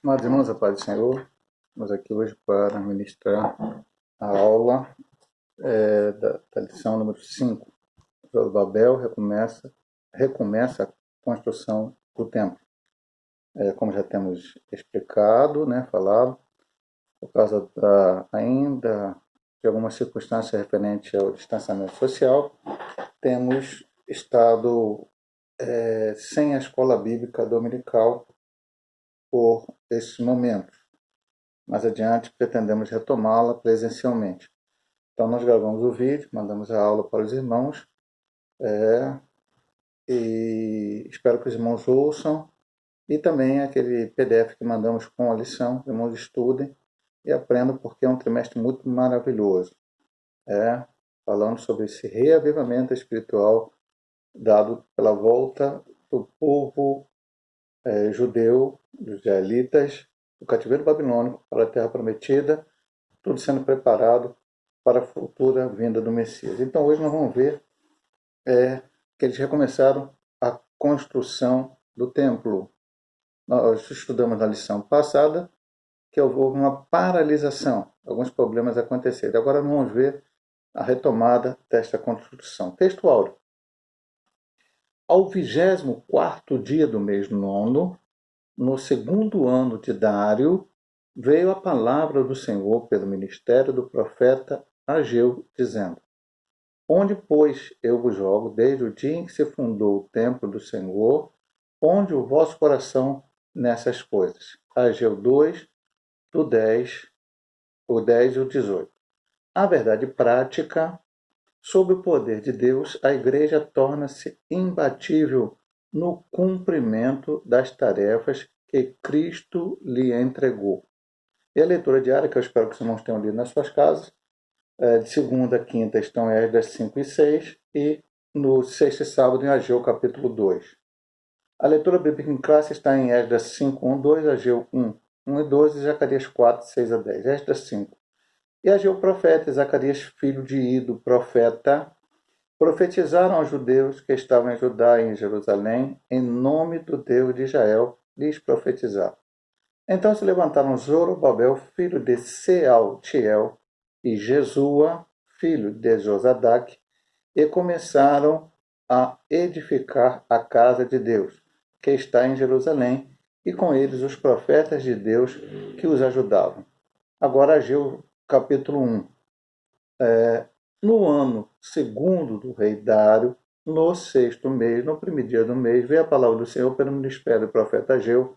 Amados irmãos, a paz do Senhor, estamos aqui hoje para ministrar a aula da lição número 5. Zorobabel recomeça a construção do templo. Como já temos explicado, falado, por causa ainda de algumas circunstâncias referentes ao distanciamento social, temos estado sem a escola bíblica dominical por esses momentos. Mais adiante, pretendemos retomá-la presencialmente. Então, nós gravamos o vídeo, mandamos a aula para os irmãos e espero que os irmãos ouçam. E também aquele PDF que mandamos com a lição, os irmãos estudem e aprendam, porque é um trimestre muito maravilhoso. Falando sobre esse reavivamento espiritual dado pela volta do povo judeu, dos israelitas, do cativeiro babilônico para a terra prometida, tudo sendo preparado para a futura vinda do Messias. Então hoje nós vamos ver que eles recomeçaram a construção do templo. Nós estudamos na lição passada que houve uma paralisação, alguns problemas aconteceram. Agora vamos ver a retomada desta construção. Texto áureo. Ao 24º dia do mês nono, no segundo ano de Dário, veio a palavra do Senhor pelo ministério do profeta Ageu, dizendo: Onde, pois, eu vos jogo desde o dia em que se fundou o templo do Senhor, onde o vosso coração nessas coisas. Ageu 2, do 10, o 10 e o 18. A verdade prática, sob o poder de Deus, a igreja torna-se imbatível no cumprimento das tarefas que Cristo lhe entregou. E a leitura diária, que eu espero que os irmãos tenham lido nas suas casas, de segunda a quinta estão em Esdras 5 e 6, e no sexto e sábado em Ageu capítulo 2. A leitura bíblica em classe está em Esdras 5, 1, 2, Ageu 1, 1 e 12, e Zacarias 4, 6 a 10. Esdras 5. E Ageu profeta e Zacarias filho de Ido profeta profetizaram aos judeus que estavam em Judá e em Jerusalém, em nome do Deus de Israel, lhes profetizaram. Então se levantaram Zorobabel, filho de Sealtiel, e Jesua, filho de Josadaque, e começaram a edificar a casa de Deus, que está em Jerusalém, e com eles os profetas de Deus que os ajudavam. Agora Ageu, capítulo 1. No ano segundo do rei Dário, no sexto mês, no primeiro dia do mês, veio a palavra do Senhor pelo ministério do profeta Ageu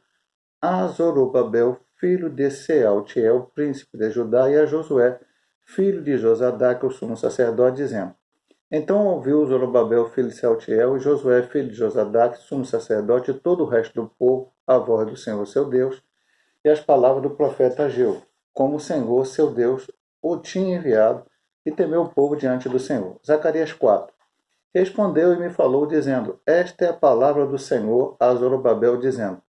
a Zorobabel, filho de Sealtiel, príncipe de Judá, e a Josué, filho de Josadaque, o sumo sacerdote, dizendo: Então ouviu Zorobabel, filho de Sealtiel, e Josué, filho de Josadaque, sumo sacerdote, e todo o resto do povo, a voz do Senhor seu Deus, e as palavras do profeta Ageu, como o Senhor seu Deus o tinha enviado, e temeu o povo diante do Senhor. Zacarias 4. Respondeu e me falou, dizendo: Esta é a palavra do Senhor a Zorobabel, dizendo: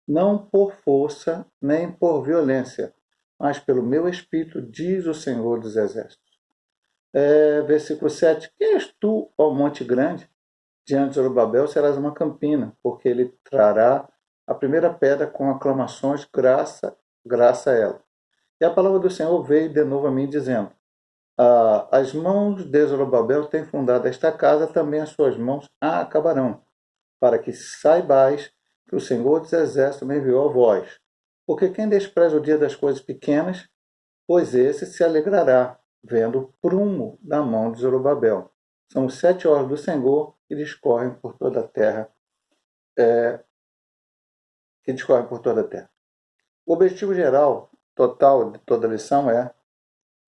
Não por força, nem por violência, mas pelo meu espírito, diz o Senhor dos Exércitos. Versículo 7. Quem és tu, ó monte grande? Diante de Zorobabel serás uma campina, porque ele trará a primeira pedra com aclamações, graça a ela. E a palavra do Senhor veio de novo a mim, dizendo: As mãos de Zorobabel têm fundado esta casa, também as suas mãos a acabarão, para que saibais que o Senhor dos Exércitos me enviou a vós. Porque quem despreza o dia das coisas pequenas, pois esse se alegrará, vendo o prumo da mão de Zorobabel. São os 7 olhos do Senhor que discorrem por toda a terra. O objetivo geral, total de toda a lição é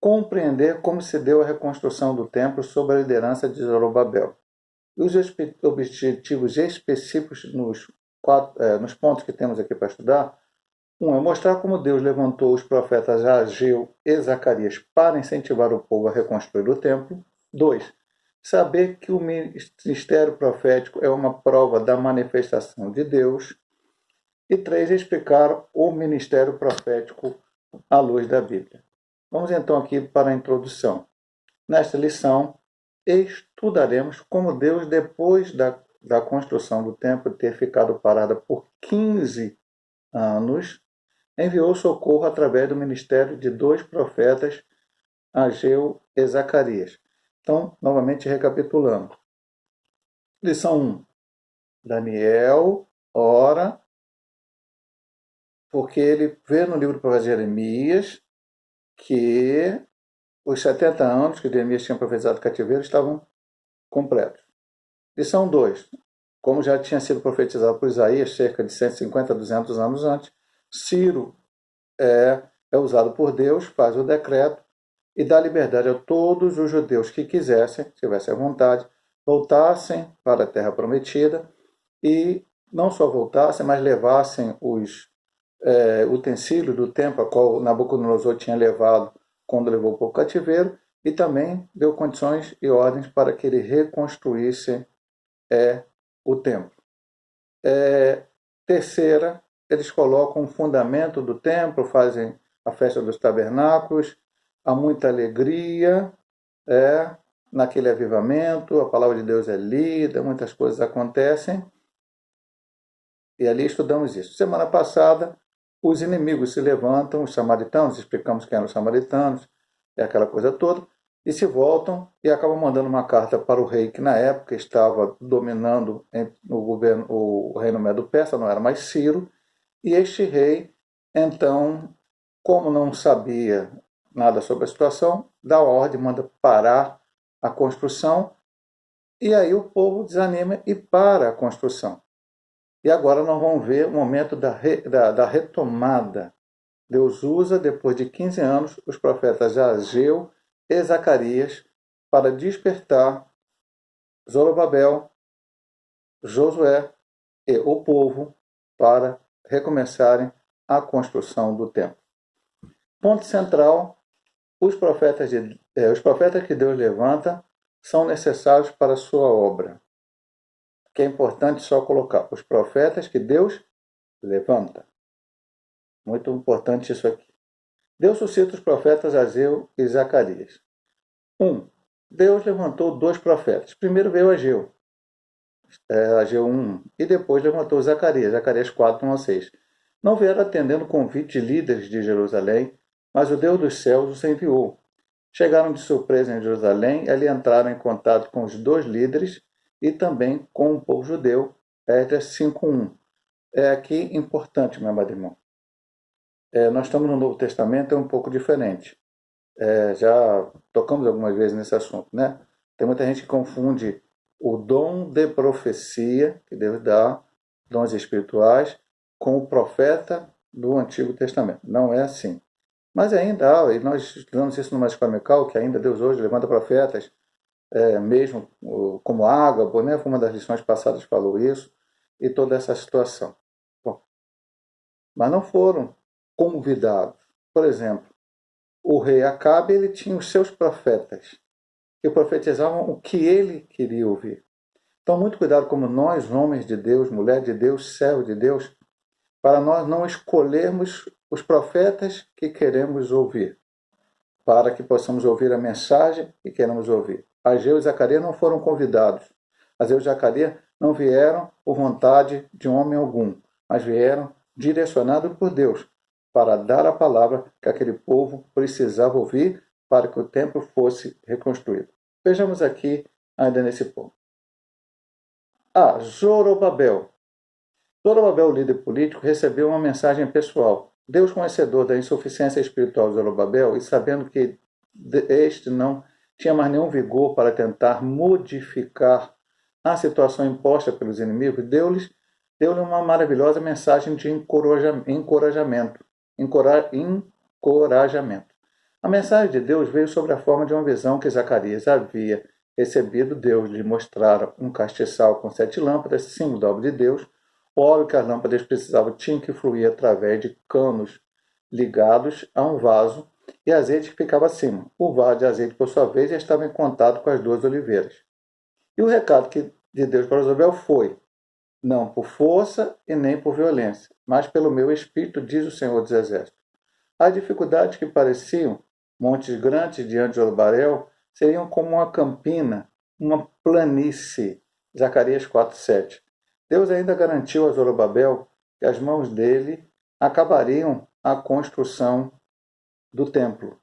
compreender como se deu a reconstrução do templo sob a liderança de Zorobabel. E os objetivos específicos nos pontos que temos aqui para estudar: 1 é mostrar como Deus levantou os profetas Ageu e Zacarias para incentivar o povo a reconstruir o templo. 2. Saber que o ministério profético é uma prova da manifestação de Deus. E 3. Explicar o ministério profético à luz da Bíblia. Vamos então aqui para a introdução. Nesta lição, estudaremos como Deus, depois da construção do templo ter ficado parada por 15 anos, enviou socorro através do ministério de dois profetas, Ageu e Zacarias. Então, novamente recapitulando. Lição 1. Daniel ora, porque ele vê no livro do profeta Jeremias que os 70 anos que Jeremias tinha profetizado cativeiro estavam completos. Lição 2. Como já tinha sido profetizado por Isaías cerca de 150 a 200 anos antes, Ciro é usado por Deus, faz o decreto e dá liberdade a todos os judeus que quisessem, tivessem a vontade, voltassem para a terra prometida e não só voltassem, mas levassem os utensílios do templo a qual Nabucodonosor tinha levado quando levou para o cativeiro, e também deu condições e ordens para que ele reconstruísse o templo. Terceira, eles colocam o fundamento do templo, fazem a festa dos tabernáculos, há muita alegria, naquele avivamento, a palavra de Deus é lida, muitas coisas acontecem, e ali estudamos isso. Semana passada, os inimigos se levantam, os samaritanos, explicamos quem eram os samaritanos, aquela coisa toda, e se voltam e acabam mandando uma carta para o rei, que na época estava dominando o reino Medo-Persa, não era mais Ciro, e este rei, então, como não sabia nada sobre a situação, dá a ordem, manda parar a construção, e aí o povo desanima e para a construção. E agora nós vamos ver o momento da retomada. Deus usa, depois de 15 anos, os profetas Ageu e Zacarias para despertar Zorobabel, Josué e o povo para recomeçarem a construção do templo. Ponto central, os profetas que Deus levanta são necessários para a sua obra. Que é importante só colocar os profetas que Deus levanta. Muito importante isso aqui. Deus suscita os profetas Ageu e Zacarias. 1. Deus levantou dois profetas. Primeiro veio Ageu, Ageu 1, e depois levantou Zacarias, Zacarias 4, 1 a 6. Não vieram atendendo o convite de líderes de Jerusalém, mas o Deus dos céus os enviou. Chegaram de surpresa em Jerusalém e ali entraram em contato com os dois líderes e também com o povo judeu, Esdras 5:1. É aqui importante, meu amado irmão. Nós estamos no Novo Testamento, é um pouco diferente. Já tocamos algumas vezes nesse assunto, né? Tem muita gente que confunde o dom de profecia, que Deus dá, dons espirituais, com o profeta do Antigo Testamento. Não é assim. Mas ainda há, e nós estudamos isso numa escola dominical, que ainda Deus hoje levanta profetas, mesmo como Ágabo, né? Foi uma das lições passadas falou isso, e toda essa situação. Bom, mas não foram convidados. Por exemplo, o rei Acabe, ele tinha os seus profetas, que profetizavam o que ele queria ouvir. Então, muito cuidado como nós, homens de Deus, mulher de Deus, servo de Deus, para nós não escolhermos os profetas que queremos ouvir, para que possamos ouvir a mensagem que queremos ouvir. Ageu e Zacarias não foram convidados. Ageu e Zacarias não vieram por vontade de homem algum, mas vieram direcionados por Deus para dar a palavra que aquele povo precisava ouvir para que o templo fosse reconstruído. Vejamos aqui ainda nesse ponto. Zorobabel. Zorobabel, o líder político, recebeu uma mensagem pessoal. Deus, conhecedor da insuficiência espiritual de Zorobabel e sabendo que este não tinha mais nenhum vigor para tentar modificar a situação imposta pelos inimigos, deu-lhe uma maravilhosa mensagem de encorajamento. A mensagem de Deus veio sob a forma de uma visão que Zacarias havia recebido. Deus lhe mostrara um castiçal com 7 lâmpadas, símbolo da obra de Deus. O óleo que as lâmpadas precisavam tinha que fluir através de canos ligados a um vaso e azeite que ficava acima. O vaso de azeite, por sua vez, estava em contato com as duas oliveiras. E o recado de Deus para Zorobabel foi: não por força e nem por violência, mas pelo meu espírito, diz o Senhor dos Exércitos. As dificuldades que pareciam montes grandes diante de Zorobabel seriam como uma campina, uma planície. Zacarias 4:7. Deus ainda garantiu a Zorobabel que as mãos dele acabariam a construção do templo.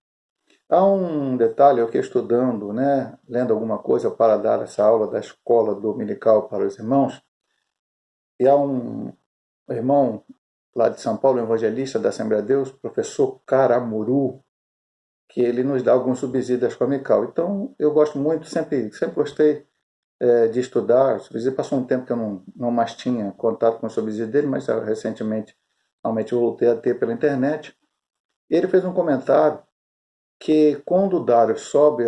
Há um detalhe, eu que estudando, né, lendo alguma coisa para dar essa aula da escola dominical para os irmãos, e há um irmão lá de São Paulo, um evangelista da Assembleia de Deus, professor Caramuru, que ele nos dá alguns subsídios da escola dominical. Então, eu gosto muito, sempre gostei de estudar. O subsídio passou um tempo que eu não mais tinha contato com o subsídio dele, mas recentemente, realmente, eu voltei a ter pela internet. E ele fez um comentário que quando o Dário sobe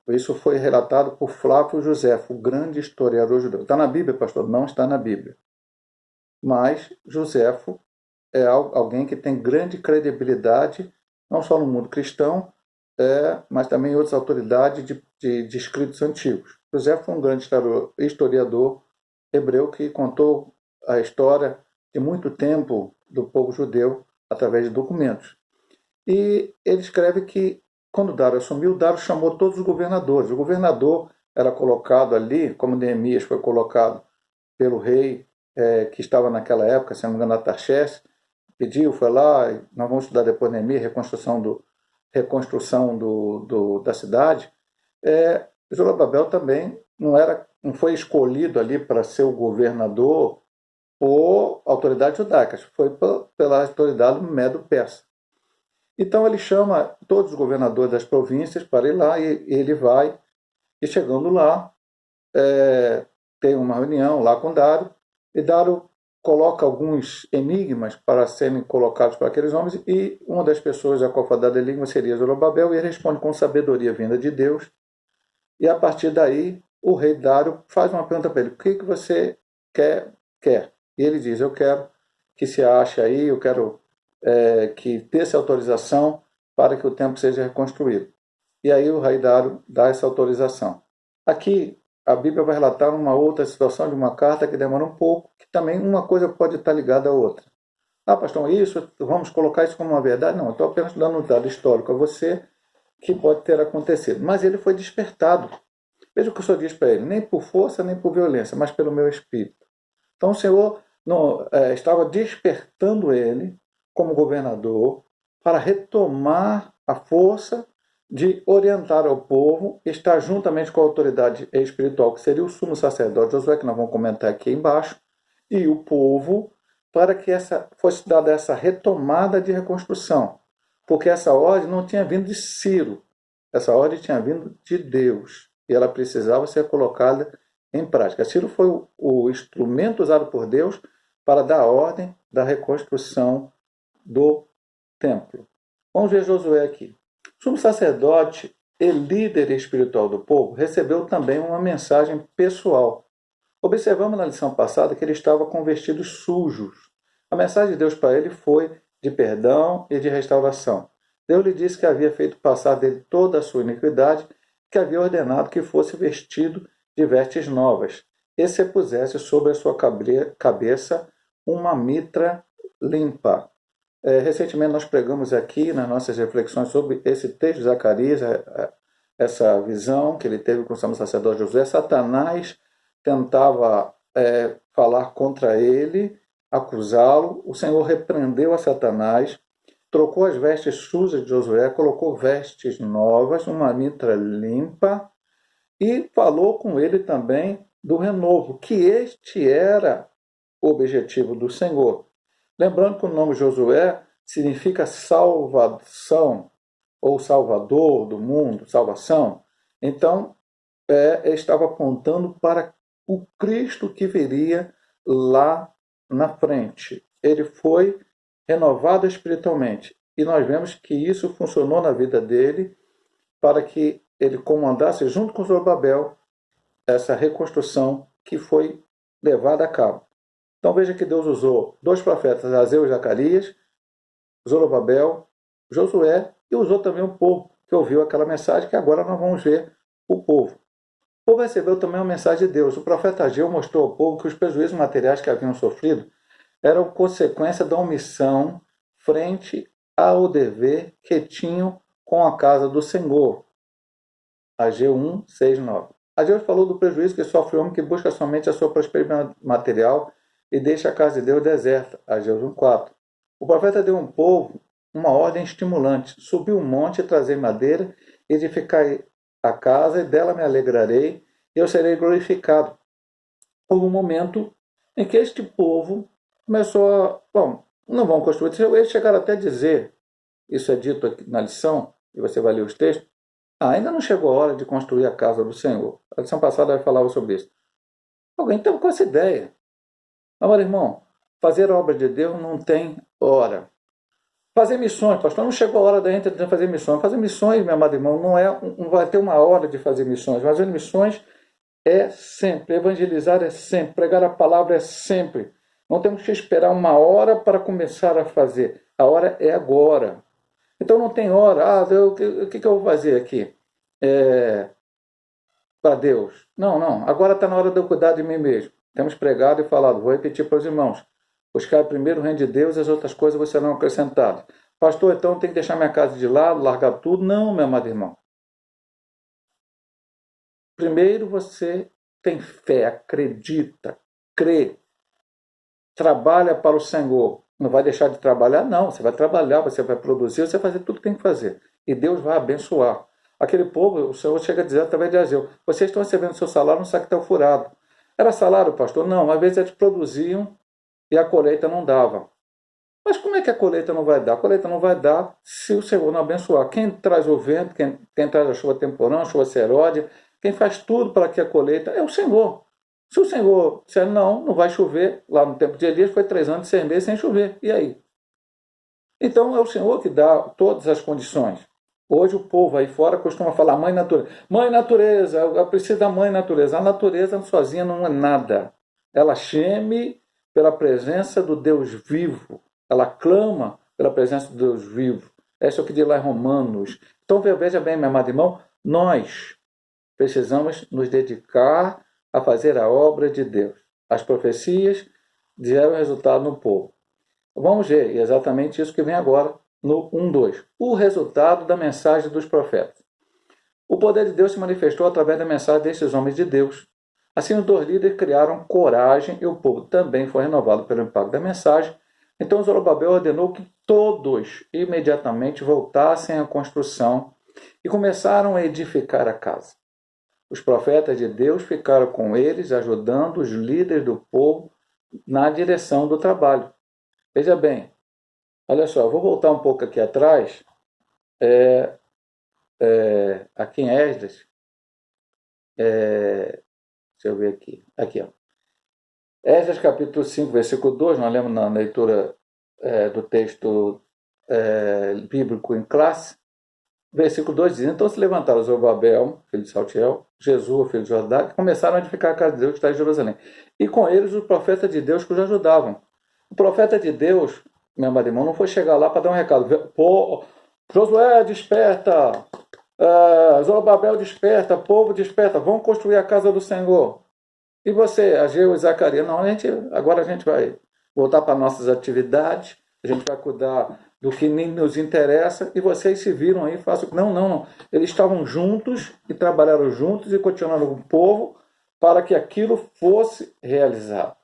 isso foi relatado por Flávio Josefo, o grande historiador judeu. Está na Bíblia, pastor? Não está na Bíblia. Mas Josefo é alguém que tem grande credibilidade, não só no mundo cristão, mas também em outras autoridades de escritos antigos. Josefo foi um grande historiador hebreu que contou a história de muito tempo do povo judeu através de documentos. E ele escreve que, quando Dário assumiu, Dário chamou todos os governadores. O governador era colocado ali, como Neemias foi colocado pelo rei que estava naquela época, se não me engano, Artaxerxes, pediu, foi lá, nós vamos estudar depois Neemias, reconstrução da cidade. Zorobabel também não foi escolhido ali para ser o governador por autoridades judaicas, foi pela autoridade medo-persa. Então ele chama todos os governadores das províncias para ir lá, e ele vai, e chegando lá, tem uma reunião lá com Dário, e Dário coloca alguns enigmas para serem colocados para aqueles homens, e uma das pessoas a qual foi dada enigma seria Zorobabel, e ele responde com sabedoria vinda de Deus, e a partir daí o rei Dário faz uma pergunta para ele: o que você quer? E ele diz: eu quero que se ache aí, eu quero que desse autorização para que o templo seja reconstruído. E aí o rei Dário dá essa autorização. Aqui a Bíblia vai relatar uma outra situação de uma carta que demora um pouco, que também uma coisa pode estar ligada à outra. Ah, pastor, vamos colocar isso como uma verdade? Não, eu estou apenas dando um dado histórico a você que pode ter acontecido. Mas ele foi despertado. Veja o que o Senhor diz para ele: nem por força, nem por violência, mas pelo meu espírito. Então o Senhor estava despertando ele como governador para retomar a força de orientar ao povo, estar juntamente com a autoridade espiritual, que seria o sumo sacerdote Josué, que nós vamos comentar aqui embaixo, e o povo, para que fosse dada essa retomada de reconstrução. Porque essa ordem não tinha vindo de Ciro, essa ordem tinha vindo de Deus, e ela precisava ser colocada em prática. Ciro foi o instrumento usado por Deus para dar a ordem da reconstrução do templo. Vamos ver Josué aqui. O sumo sacerdote e líder espiritual do povo recebeu também uma mensagem pessoal. Observamos na lição passada que ele estava com vestidos sujos. A mensagem de Deus para ele foi de perdão e de restauração. Deus lhe disse que havia feito passar dele toda a sua iniquidade, que havia ordenado que fosse vestido de vestes novas, e se pusesse sobre a sua cabeça uma mitra limpa. Recentemente nós pregamos aqui nas nossas reflexões sobre esse texto de Zacarias, essa visão que ele teve com o sumo sacerdote Josué. Satanás tentava falar contra ele, acusá-lo. O Senhor repreendeu a Satanás, trocou as vestes sujas de Josué, colocou vestes novas, uma mitra limpa, e falou com ele também do renovo, que este era o objetivo do Senhor. Lembrando que o nome Josué significa salvação, ou salvador do mundo, salvação. Então, ele estava apontando para o Cristo que viria lá na frente. Ele foi renovado espiritualmente. E nós vemos que isso funcionou na vida dele para que ele comandasse, junto com Zorobabel, essa reconstrução que foi levada a cabo. Então veja que Deus usou dois profetas, Ageu e Zacarias, Zorobabel, Josué, e usou também o povo que ouviu aquela mensagem, que agora nós vamos ver o povo. O povo recebeu também uma mensagem de Deus. O profeta Ageu mostrou ao povo que os prejuízos materiais que haviam sofrido eram consequência da omissão frente ao dever que tinham com a casa do Senhor. Ageu 1, 6, 9. Ageu falou do prejuízo que sofre o homem que busca somente a sua prosperidade material e deixa a casa de Deus deserta. Ageu 1, 4. O profeta deu ao povo uma ordem estimulante: subir o monte e trazer madeira, edificar a casa, e dela me alegrarei, e eu serei glorificado. Houve um momento em que este povo começou a. Bom, não vão construir. Eles chegaram até a dizer, isso é dito aqui na lição, e você vai ler os textos. Ainda não chegou a hora de construir a casa do Senhor. A lição passada eu falava sobre isso. Alguém estava com essa ideia. Agora, irmão, fazer a obra de Deus não tem hora. Fazer missões, pastor, não chegou a hora da gente fazer missões. Fazer missões, meu amado irmão, não vai ter uma hora de fazer missões. Fazer missões é sempre, evangelizar é sempre, pregar a palavra é sempre. Não temos que esperar uma hora para começar a fazer. A hora é agora. Então não tem hora. O que eu vou fazer aqui? Para Deus. Não. Agora está na hora de eu cuidar de mim mesmo. Temos pregado e falado. Vou repetir para os irmãos. Buscar primeiro o reino de Deus e as outras coisas serão acrescentadas. Pastor, então tem que deixar minha casa de lado, largar tudo? Não, meu amado irmão. Primeiro você tem fé, acredita, crê, trabalha para o Senhor. Não vai deixar de trabalhar? Não. Você vai trabalhar, você vai produzir, você vai fazer tudo que tem que fazer. E Deus vai abençoar. Aquele povo, o Senhor chega a dizer através de Ageu: vocês estão recebendo seu salário no saquetel furado. Era salário, pastor? Não. Às vezes eles produziam e a colheita não dava. Mas como é que a colheita não vai dar? A colheita não vai dar se o Senhor não abençoar. Quem traz o vento, quem traz a chuva temporã, a chuva seródia, quem faz tudo para que a colheita é o Senhor. Se o Senhor disser não vai chover, lá no tempo de Elias foi 3 anos e 6 meses sem chover. E aí? Então é o Senhor que dá todas as condições. Hoje o povo aí fora costuma falar mãe natureza. Mãe natureza, eu preciso da mãe natureza. A natureza sozinha não é nada. Ela geme pela presença do Deus vivo. Ela clama pela presença do Deus vivo. É o que diz lá em Romanos. Então veja bem, meu amado irmão, nós precisamos nos dedicar a fazer a obra de Deus. As profecias deram resultado no povo. Vamos ver exatamente isso que vem agora no 1:2. O resultado da mensagem dos profetas. O poder de Deus se manifestou através da mensagem desses homens de Deus. Assim, os 2 líderes criaram coragem e o povo também foi renovado pelo impacto da mensagem. Então, Zorobabel ordenou que todos imediatamente voltassem à construção e começaram a edificar a casa. Os profetas de Deus ficaram com eles, ajudando os líderes do povo na direção do trabalho. Veja bem, olha só, eu vou voltar um pouco aqui atrás, aqui em Esdras, deixa eu ver aqui ó. Esdras capítulo 5, versículo 2, nós lemos na leitura do texto bíblico em classe, versículo 2 diz: então se levantaram Zorobabel, filho de Saltiel, Jesus, filho de Josadac, e começaram a edificar a casa de Deus que está em Jerusalém. E com eles os profetas de Deus que os ajudavam. O profeta de Deus, meu amado irmão, não foi chegar lá para dar um recado. Pô, Josué, desperta! Zorobabel, desperta! Povo, desperta! Vamos construir a casa do Senhor. E você, Ageu e Zacarias? Não, agora a gente vai voltar para nossas atividades, a gente vai cuidar do que nem nos interessa, e vocês se viram aí, façam. Não. Eles estavam juntos e trabalharam juntos e continuaram com o povo para que aquilo fosse realizado.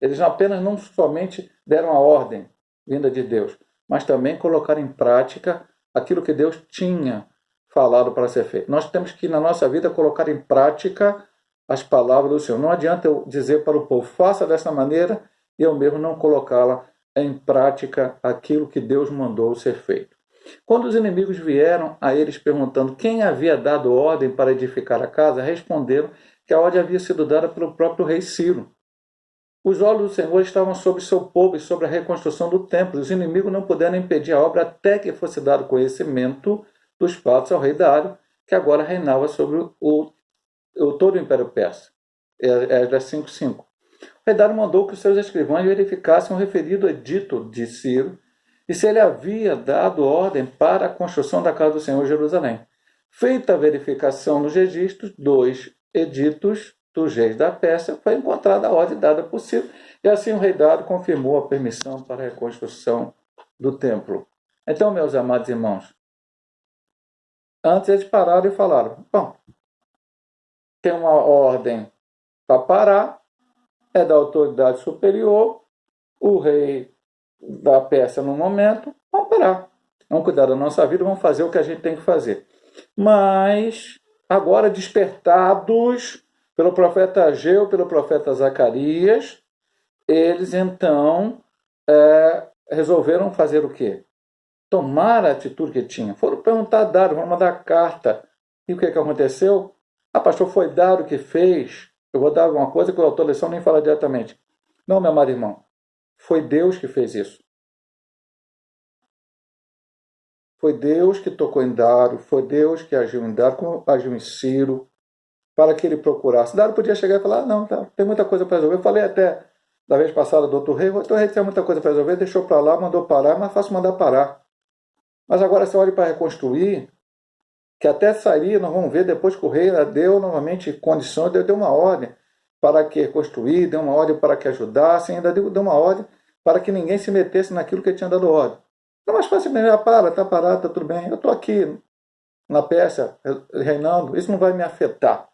Eles apenas não somente deram a ordem vinda de Deus, mas também colocaram em prática aquilo que Deus tinha falado para ser feito. Nós temos que, na nossa vida, colocar em prática as palavras do Senhor. Não adianta eu dizer para o povo, faça dessa maneira, e eu mesmo não colocá-la em prática aquilo que Deus mandou ser feito. Quando os inimigos vieram a eles perguntando quem havia dado ordem para edificar a casa, responderam que a ordem havia sido dada pelo próprio rei Ciro. Os olhos do Senhor estavam sobre seu povo e sobre a reconstrução do templo. Os inimigos não puderam impedir a obra até que fosse dado conhecimento dos fatos ao rei Dário, que agora reinava sobre todo o Império Persa. Esdras 5:5. O rei Dário mandou que os seus escrivães verificassem o referido edito de Ciro e se ele havia dado ordem para a construção da casa do Senhor em Jerusalém. Feita a verificação nos registros, 2 editos dos reis da Pérsia, foi encontrada a ordem dada por Ciro, e assim o rei Dário confirmou a permissão para a reconstrução do templo. Então, meus amados irmãos, antes eles pararam e falaram, bom, tem uma ordem para parar, é da autoridade superior, o rei da peça no momento, vamos parar. Vamos cuidar da nossa vida, vamos fazer o que a gente tem que fazer. Mas, agora despertados pelo profeta Ageu, pelo profeta Zacarias, eles então resolveram fazer o quê? Tomar a atitude que tinham. Foram perguntar a Dário, foram mandar carta. E o que aconteceu? Ah, pastor, foi Dário que fez. Eu vou dar alguma coisa que o autor da lição nem fala diretamente. Não, meu amado irmão. Foi Deus que fez isso. Foi Deus que tocou em Dário, foi Deus que agiu em Dário, como agiu em Ciro, para que ele procurasse. Dário podia chegar e falar, não, tá, tem muita coisa para resolver. Eu falei até da vez passada do doutor Rei, o doutor Rei tem muita coisa para resolver, deixou para lá, mandou parar, mas fácil mandar parar. Mas agora você olha para reconstruir, que até sair, nós vamos ver depois que o rei deu novamente condições, deu uma ordem para que reconstruir, deu uma ordem para que ajudasse, ainda deu uma ordem para que ninguém se metesse naquilo que ele tinha dado ordem. É mais fácil mesmo, está parado, está tudo bem, eu estou aqui na peça, reinando, isso não vai me afetar.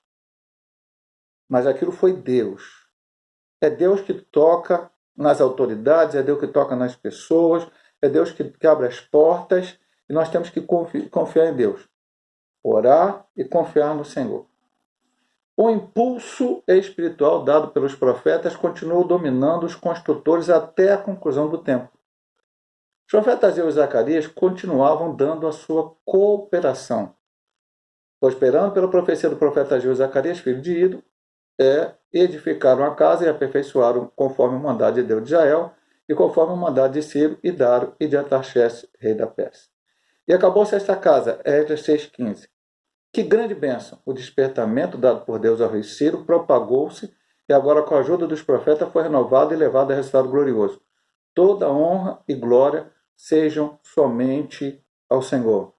Mas aquilo foi Deus. É Deus que toca nas autoridades, é Deus que toca nas pessoas, é Deus que abre as portas, e nós temos que confiar em Deus. Orar e confiar no Senhor. O impulso espiritual dado pelos profetas continuou dominando os construtores até a conclusão do tempo. Os profetas Ageu e Zacarias continuavam dando a sua cooperação. Prosperando pela profecia do profeta Ageu e Zacarias, filho de Ido, edificaram a casa e aperfeiçoaram conforme o mandado de Deus de Israel e conforme o mandado de Ciro e Dário e de Artaxerxes, rei da Pérsia. E acabou-se esta casa, Esdras 6,15. Que grande bênção! O despertamento dado por Deus ao rei Ciro propagou-se e agora, com a ajuda dos profetas, foi renovado e levado a resultado glorioso. Toda honra e glória sejam somente ao Senhor.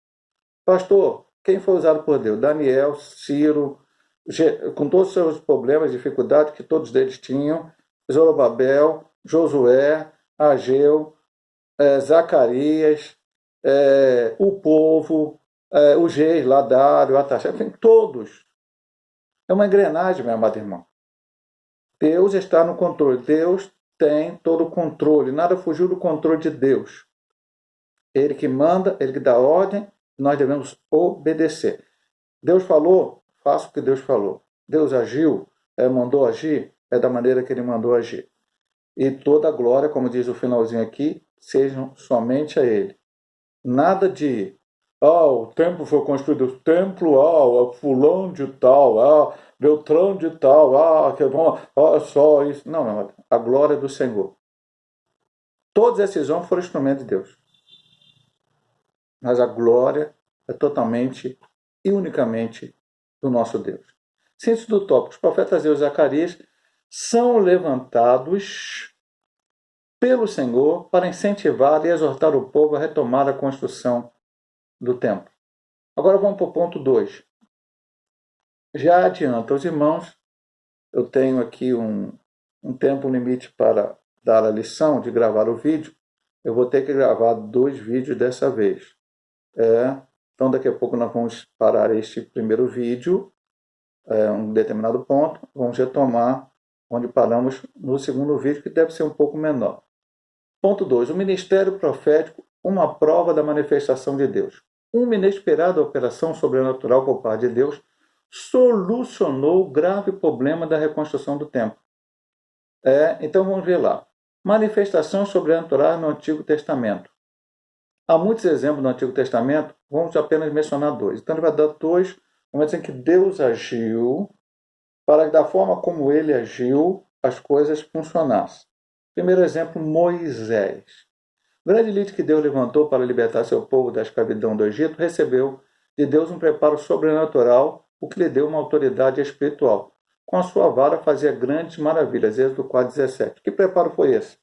Pastor, quem foi usado por Deus? Daniel, Ciro, com todos os seus problemas, dificuldades que todos eles tinham, Zorobabel, Josué, Ageu, Zacarias, o povo, os reis, Dário, Artaxerxes, enfim, todos. É uma engrenagem, meu amado irmão. Deus está no controle. Deus tem todo o controle. Nada fugiu do controle de Deus. Ele que manda, ele que dá ordem, nós devemos obedecer. Deus falou, faça o que Deus falou. Deus agiu, mandou agir, é da maneira que ele mandou agir. E toda a glória, como diz o finalzinho aqui, sejam somente a ele. Nada de o templo foi construído, o templo, fulano de tal, Beltrão de tal, que bom, só isso. Não, não, a glória do Senhor. Todos esses homens foram instrumentos de Deus. Mas a glória é totalmente e unicamente do nosso Deus. Síntese do tópico: os profetas Ageu e Zacarias são levantados pelo Senhor para incentivar e exortar o povo a retomar a construção do templo. Agora vamos para o ponto 2. Já adianta aos irmãos, eu tenho aqui um tempo limite para dar a lição, de gravar o vídeo. Eu vou ter que gravar 2 vídeos dessa vez. Então daqui a pouco nós vamos parar este primeiro vídeo, um determinado ponto, vamos retomar onde paramos no segundo vídeo, que deve ser um pouco menor. Ponto 2. O ministério profético, uma prova da manifestação de Deus. Uma inesperada operação sobrenatural por parte de Deus solucionou o grave problema da reconstrução do templo. Então vamos ver lá. Manifestações sobrenaturais no Antigo Testamento. Há muitos exemplos no Antigo Testamento, vamos apenas mencionar 2. Então ele vai dar 2 momentos em que Deus agiu para que da forma como ele agiu, as coisas funcionassem. Primeiro exemplo, Moisés. O grande elite que Deus levantou para libertar seu povo da escravidão do Egito recebeu de Deus um preparo sobrenatural, o que lhe deu uma autoridade espiritual. Com a sua vara fazia grandes maravilhas. Êxodo 4,17. Que preparo foi esse?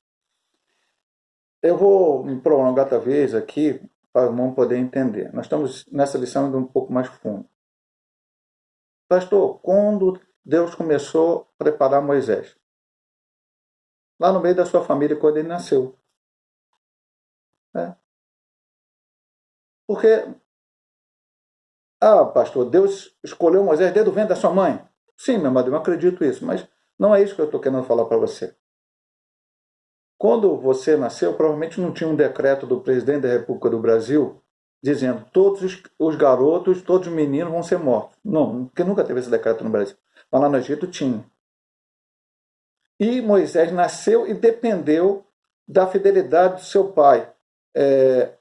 Eu vou me prolongar talvez aqui para o irmão poder entender. Nós estamos nessa lição indo um pouco mais fundo. Pastor, quando Deus começou a preparar Moisés? Lá no meio da sua família, quando ele nasceu. Porque, pastor, Deus escolheu Moisés desde o ventre da sua mãe. Sim, meu amado, eu acredito isso, mas não é isso que eu estou querendo falar para você. Quando você nasceu, provavelmente não tinha um decreto do presidente da República do Brasil dizendo todos os garotos, todos os meninos vão ser mortos. Não, porque nunca teve esse decreto no Brasil. Mas lá no Egito tinha. E Moisés nasceu e dependeu da fidelidade do seu pai,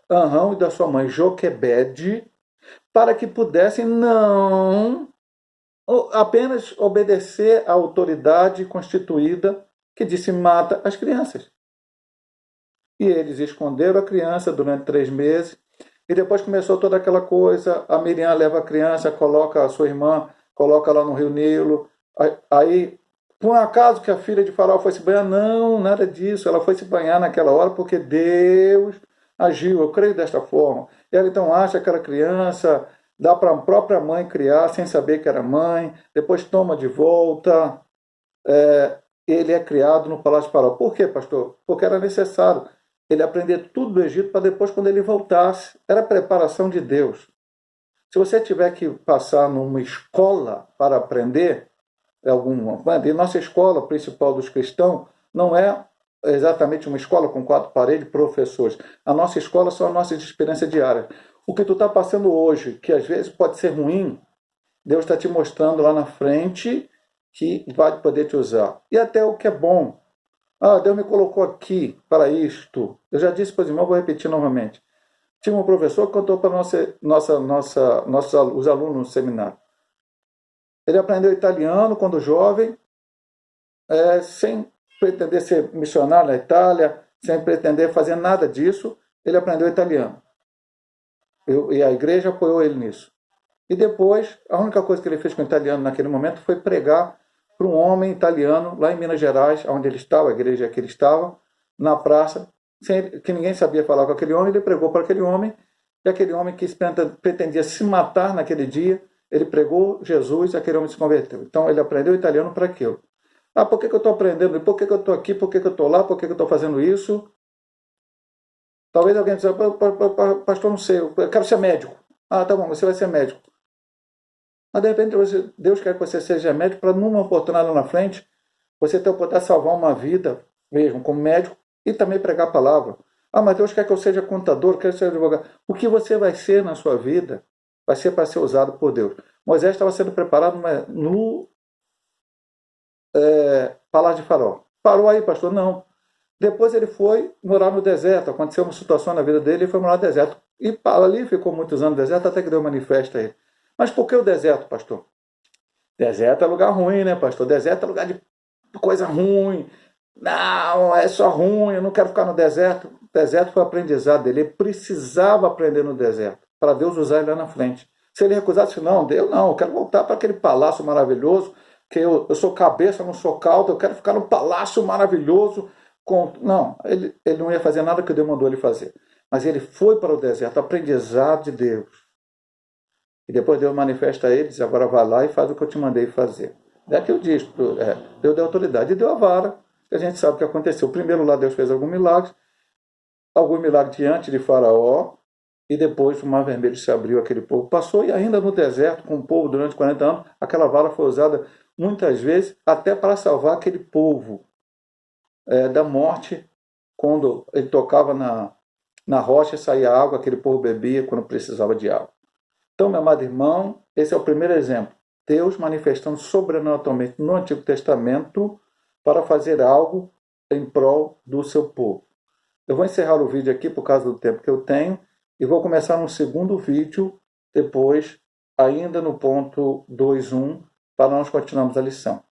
Anrão, e da sua mãe, Joquebede, para que pudessem não apenas obedecer à autoridade constituída que disse mata as crianças. E eles esconderam a criança durante 3 meses, e depois começou toda aquela coisa, a Miriam leva a criança, coloca a sua irmã, coloca lá no rio Nilo, aí, por um acaso que a filha de Faraó foi se banhar? Não, nada disso, ela foi se banhar naquela hora porque Deus agiu, eu creio desta forma. Ela então acha aquela criança, dá para a própria mãe criar sem saber que era mãe, depois toma de volta, ele é criado no Palácio de Faraó. Por quê, pastor? Porque era necessário ele aprender tudo do Egito para depois, quando ele voltasse, era a preparação de Deus. Se você tiver que passar numa escola para aprender, nossa escola principal dos cristãos não é exatamente uma escola com 4 paredes, professores. A nossa escola são as nossas experiências diárias. O que tu está passando hoje, que às vezes pode ser ruim, Deus está te mostrando lá na frente que vai poder te usar. E até o que é bom. Deus me colocou aqui para isto. Eu já disse para os irmãos, vou repetir novamente. Tinha um professor que contou para os alunos no seminário. Ele aprendeu italiano quando jovem, sem pretender ser missionário na Itália, sem pretender fazer nada disso, ele aprendeu italiano. E a igreja apoiou ele nisso. E depois, a única coisa que ele fez com o italiano naquele momento foi pregar para um homem italiano, lá em Minas Gerais, onde ele estava, a igreja que ele estava, na praça, que ninguém sabia falar com aquele homem, ele pregou para aquele homem, e aquele homem que pretendia se matar naquele dia, ele pregou Jesus e aquele homem se converteu. Então ele aprendeu italiano para aquilo. Por que eu estou aprendendo? Por que eu estou aqui? Por que eu estou lá? Por que eu estou fazendo isso? Talvez alguém diga, pastor, não sei, eu quero ser médico. Tá bom, você vai ser médico. Mas de repente Deus quer que você seja médico para numa oportunidade lá na frente, você ter o poder de salvar uma vida, mesmo como médico, e também pregar a palavra. Mas Deus quer que eu seja contador, quer que eu seja advogado. O que você vai ser na sua vida vai ser para ser usado por Deus. Moisés estava sendo preparado no Palácio de Faraó. Parou aí, pastor? Não. Depois ele foi morar no deserto. Aconteceu uma situação na vida dele, ele foi morar no deserto. E ali ficou muitos anos no deserto, até que deu manifesto a ele. Mas por que o deserto, pastor? Deserto é lugar ruim, né, pastor? Deserto é lugar de coisa ruim. Não, é só ruim, eu não quero ficar no deserto. O deserto foi o aprendizado dele. Ele precisava aprender no deserto, para Deus usar ele lá na frente. Se ele recusasse, não, eu quero voltar para aquele palácio maravilhoso, que eu sou cabeça, não sou cauda, eu quero ficar no palácio maravilhoso. Não, ele não ia fazer nada que Deus mandou ele fazer. Mas ele foi para o deserto, aprendizado de Deus. E depois Deus manifesta a ele, diz, agora vai lá e faz o que eu te mandei fazer. É que eu disse, Deus deu autoridade e deu a vara, que a gente sabe o que aconteceu. Primeiro lá Deus fez alguns milagres diante de Faraó, e depois o mar vermelho se abriu, aquele povo passou, e ainda no deserto, com o povo durante 40 anos, aquela vara foi usada muitas vezes até para salvar aquele povo da morte, quando ele tocava na rocha, saía água, aquele povo bebia quando precisava de água. Então, meu amado irmão, esse é o primeiro exemplo. Deus manifestando sobrenaturalmente no Antigo Testamento para fazer algo em prol do seu povo. Eu vou encerrar o vídeo aqui por causa do tempo que eu tenho e vou começar um segundo vídeo depois, ainda no ponto 2.1, para nós continuarmos a lição.